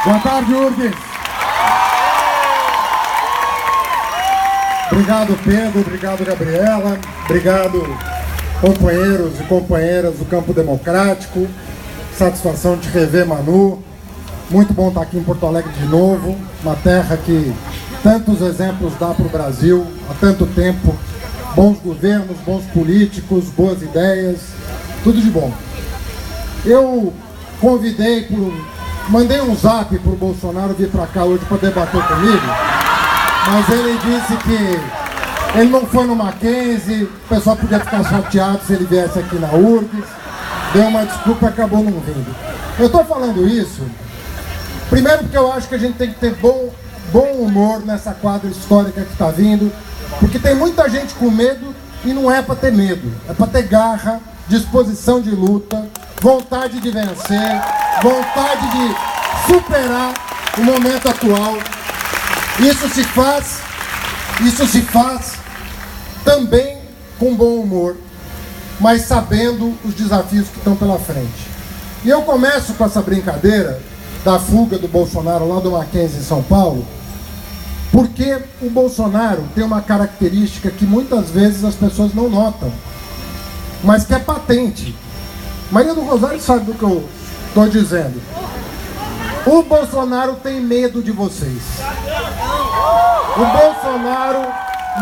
Boa tarde, Urgues. Obrigado, Pedro. Obrigado, Gabriela. Obrigado, companheiros e companheiras do Campo Democrático. Satisfação de rever Manu. Muito bom estar aqui em Porto Alegre de novo. Uma terra que tantos exemplos dá para o Brasil há tanto tempo. Bons governos, bons políticos, boas ideias. Tudo de bom. Eu mandei um zap pro Bolsonaro vir para cá hoje para debater comigo, mas ele disse que ele não foi no Mackenzie, o pessoal podia ficar chateado se ele viesse aqui na URGS, deu uma desculpa e acabou não vindo. Eu estou falando isso, primeiro porque eu acho que a gente tem que ter bom humor nessa quadra histórica que está vindo, porque tem muita gente com medo e não é para ter medo, é para ter garra, disposição de luta, vontade de vencer, vontade de superar o momento atual. Isso se faz também com bom humor, mas sabendo os desafios que estão pela frente. E eu começo com essa brincadeira da fuga do Bolsonaro lá do Mackenzie em São Paulo, porque o Bolsonaro tem uma característica que muitas vezes as pessoas não notam, mas que é patente. Maria do Rosário sabe do que eu estou dizendo. O Bolsonaro tem medo de vocês. O Bolsonaro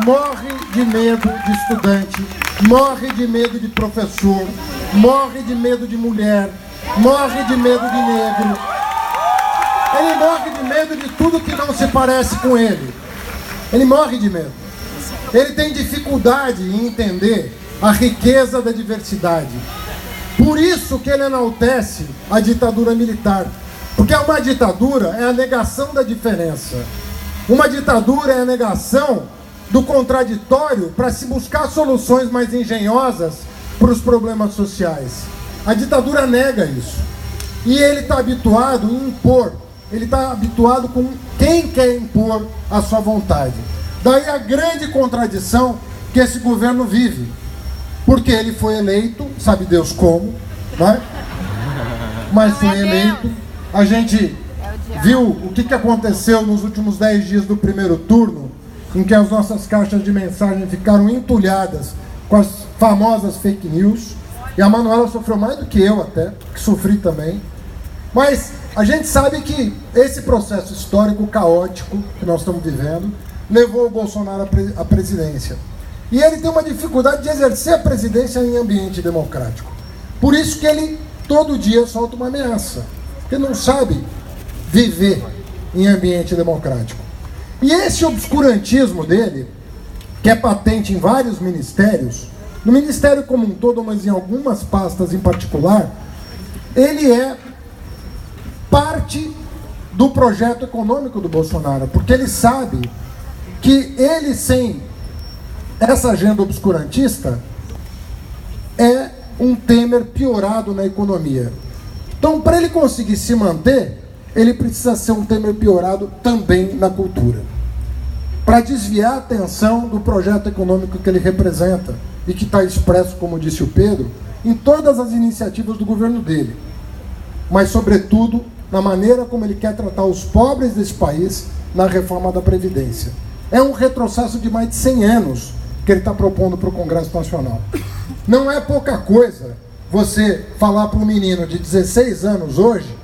morre de medo de estudante, morre de medo de professor, morre de medo de mulher, morre de medo de negro. Ele morre de medo de tudo que não se parece com ele. Ele morre de medo. Ele tem dificuldade em entender a riqueza da diversidade. Por isso que ele enaltece a ditadura militar. Porque uma ditadura é a negação da diferença. Uma ditadura é a negação do contraditório para se buscar soluções mais engenhosas para os problemas sociais. A ditadura nega isso. E ele está habituado em impor. Ele está habituado com quem quer impor a sua vontade. Daí a grande contradição que esse governo vive. Porque ele foi eleito, sabe Deus como, né? Mas foi eleito. A gente viu o que aconteceu nos últimos 10 dias do primeiro turno, em que as nossas caixas de mensagem ficaram entulhadas com as famosas fake news. E a Manuela sofreu mais do que eu até, que sofri também. Mas a gente sabe que esse processo histórico caótico que nós estamos vivendo levou o Bolsonaro à presidência. E ele tem uma dificuldade de exercer a presidência em ambiente democrático. Por isso que ele todo dia solta uma ameaça. Porque não sabe viver em ambiente democrático. E esse obscurantismo dele, que é patente em vários ministérios, no ministério como um todo, mas em algumas pastas em particular, ele é parte do projeto econômico do Bolsonaro. Porque ele sabe que ele, sem essa agenda obscurantista, é um Temer piorado na economia. Então, para ele conseguir se manter, ele precisa ser um Temer piorado também na cultura. Para desviar a atenção do projeto econômico que ele representa e que está expresso, como disse o Pedro, em todas as iniciativas do governo dele. Mas, sobretudo, na maneira como ele quer tratar os pobres desse país na reforma da Previdência. É um retrocesso de mais de 100 anos que ele está propondo para o Congresso Nacional. Não é pouca coisa você falar para um menino de 16 anos hoje,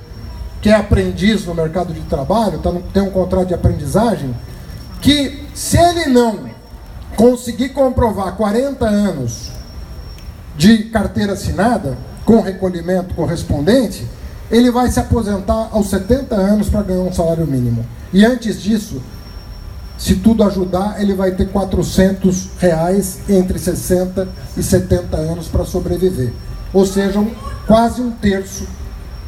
que é aprendiz no mercado de trabalho, tem um contrato de aprendizagem, que se ele não conseguir comprovar 40 anos de carteira assinada, com recolhimento correspondente, ele vai se aposentar aos 70 anos para ganhar um salário mínimo. E antes disso, se tudo ajudar, ele vai ter R$400 entre 60 e 70 anos para sobreviver. Ou seja, quase um terço,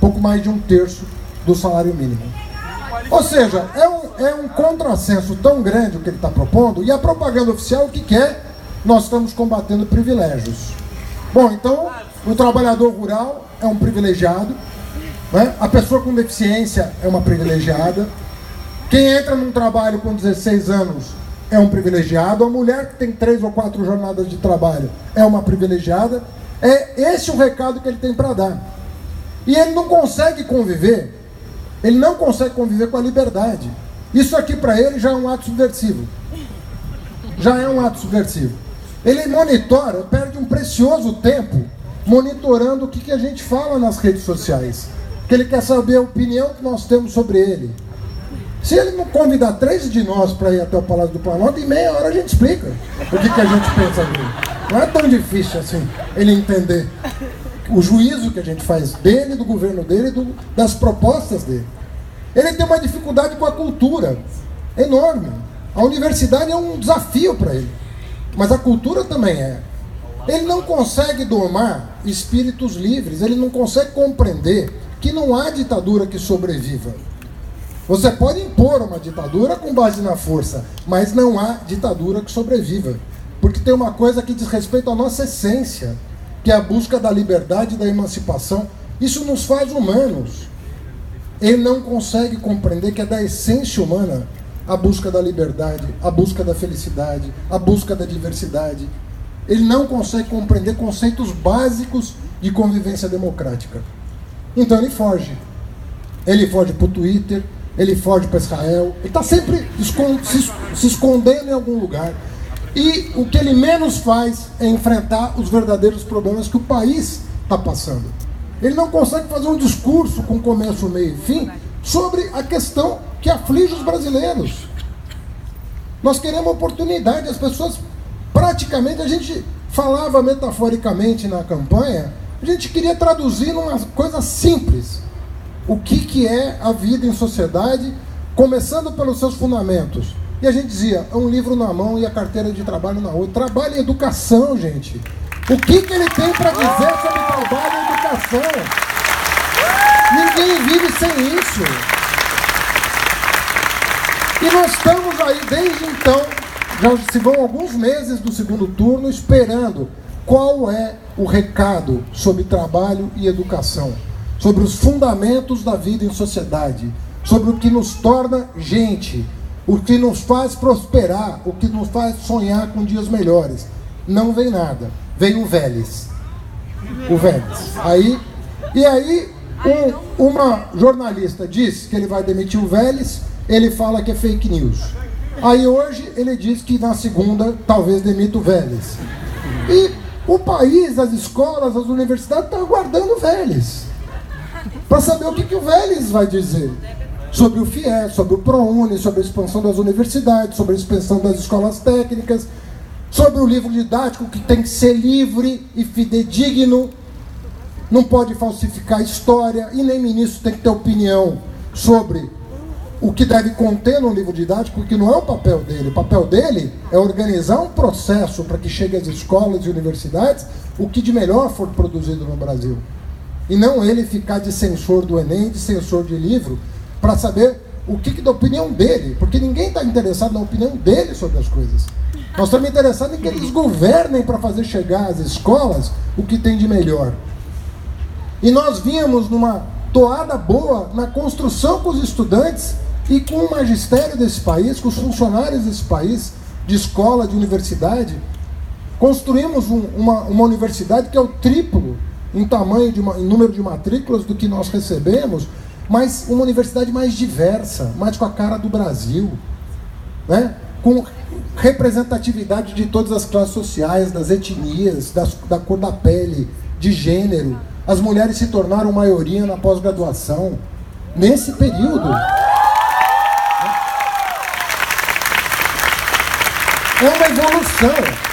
pouco mais de um terço do salário mínimo. Ou seja, é um contrassenso tão grande o que ele está propondo, e a propaganda oficial o que quer? Nós estamos combatendo privilégios. Bom, então, o trabalhador rural é um privilegiado, né? A pessoa com deficiência é uma privilegiada, quem entra num trabalho com 16 anos é um privilegiado, a mulher que tem 3 ou 4 jornadas de trabalho é uma privilegiada. É esse o recado que ele tem para dar. E ele não consegue conviver Ele não consegue conviver com a liberdade. Isso aqui para ele já é um ato subversivo. Já é um ato subversivo. Ele monitora, perde um precioso tempo monitorando o que a gente fala nas redes sociais. Porque ele quer saber a opinião que nós temos sobre ele. Se ele não convidar 3 de nós para ir até o Palácio do Planalto, em meia hora a gente explica o que a gente pensa dele. Não é tão difícil assim ele entender o juízo que a gente faz dele, do governo dele, das propostas dele. Ele tem uma dificuldade com a cultura enorme. A universidade é um desafio para ele, mas a cultura também é. Ele não consegue domar espíritos livres, ele não consegue compreender que não há ditadura que sobreviva. Você pode impor uma ditadura com base na força, mas não há ditadura que sobreviva. Porque tem uma coisa que diz respeito à nossa essência, que é a busca da liberdade e da emancipação. Isso nos faz humanos. Ele não consegue compreender que é da essência humana a busca da liberdade, a busca da felicidade, a busca da diversidade. Ele não consegue compreender conceitos básicos de convivência democrática. Então ele foge. Ele foge para o Twitter, ele foge para Israel, ele está sempre se escondendo em algum lugar. E o que ele menos faz é enfrentar os verdadeiros problemas que o país está passando. Ele não consegue fazer um discurso com começo, meio e fim sobre a questão que aflige os brasileiros. Nós queremos oportunidade, as pessoas praticamente, a gente falava metaforicamente na campanha, a gente queria traduzir numa coisa simples. O que é a vida em sociedade, começando pelos seus fundamentos. E a gente dizia, um livro na mão e a carteira de trabalho na outra. Trabalho e educação, gente. O que ele tem para dizer sobre trabalho e educação? Ninguém vive sem isso. E nós estamos aí, desde então, já se vão alguns meses do segundo turno, esperando qual é o recado sobre trabalho e educação, sobre os fundamentos da vida em sociedade, sobre o que nos torna gente, o que nos faz prosperar, o que nos faz sonhar com dias melhores. Não vem nada. Vem o Vélez. O Vélez. E aí, uma jornalista diz que ele vai demitir o Vélez, ele fala que é fake news. Aí hoje ele diz que na segunda talvez demita o Vélez. E o país, as escolas, as universidades estão aguardando o Vélez para saber o que o Vélez vai dizer sobre o FIES, sobre o ProUni, sobre a expansão das universidades, sobre a expansão das escolas técnicas, sobre o livro didático que tem que ser livre e fidedigno, não pode falsificar a história, e nem ministro tem que ter opinião sobre o que deve conter no livro didático, que não é o papel dele. O papel dele é organizar um processo para que chegue às escolas e universidades o que de melhor for produzido no Brasil. E não ele ficar de censor do Enem, de censor de livro, para saber o que da opinião dele, porque ninguém está interessado na opinião dele sobre as coisas. Nós estamos interessados em que eles governem para fazer chegar às escolas o que tem de melhor. E nós vínhamos numa toada boa na construção com os estudantes e com o magistério desse país, com os funcionários desse país, de escola, de universidade. Construímos uma universidade que é o triplo em tamanho, em número de matrículas do que nós recebemos, mas uma universidade mais diversa, mais com a cara do Brasil, né? Com representatividade de todas as classes sociais, das etnias, da cor da pele, de gênero. As mulheres se tornaram maioria na pós-graduação, nesse período. É uma evolução.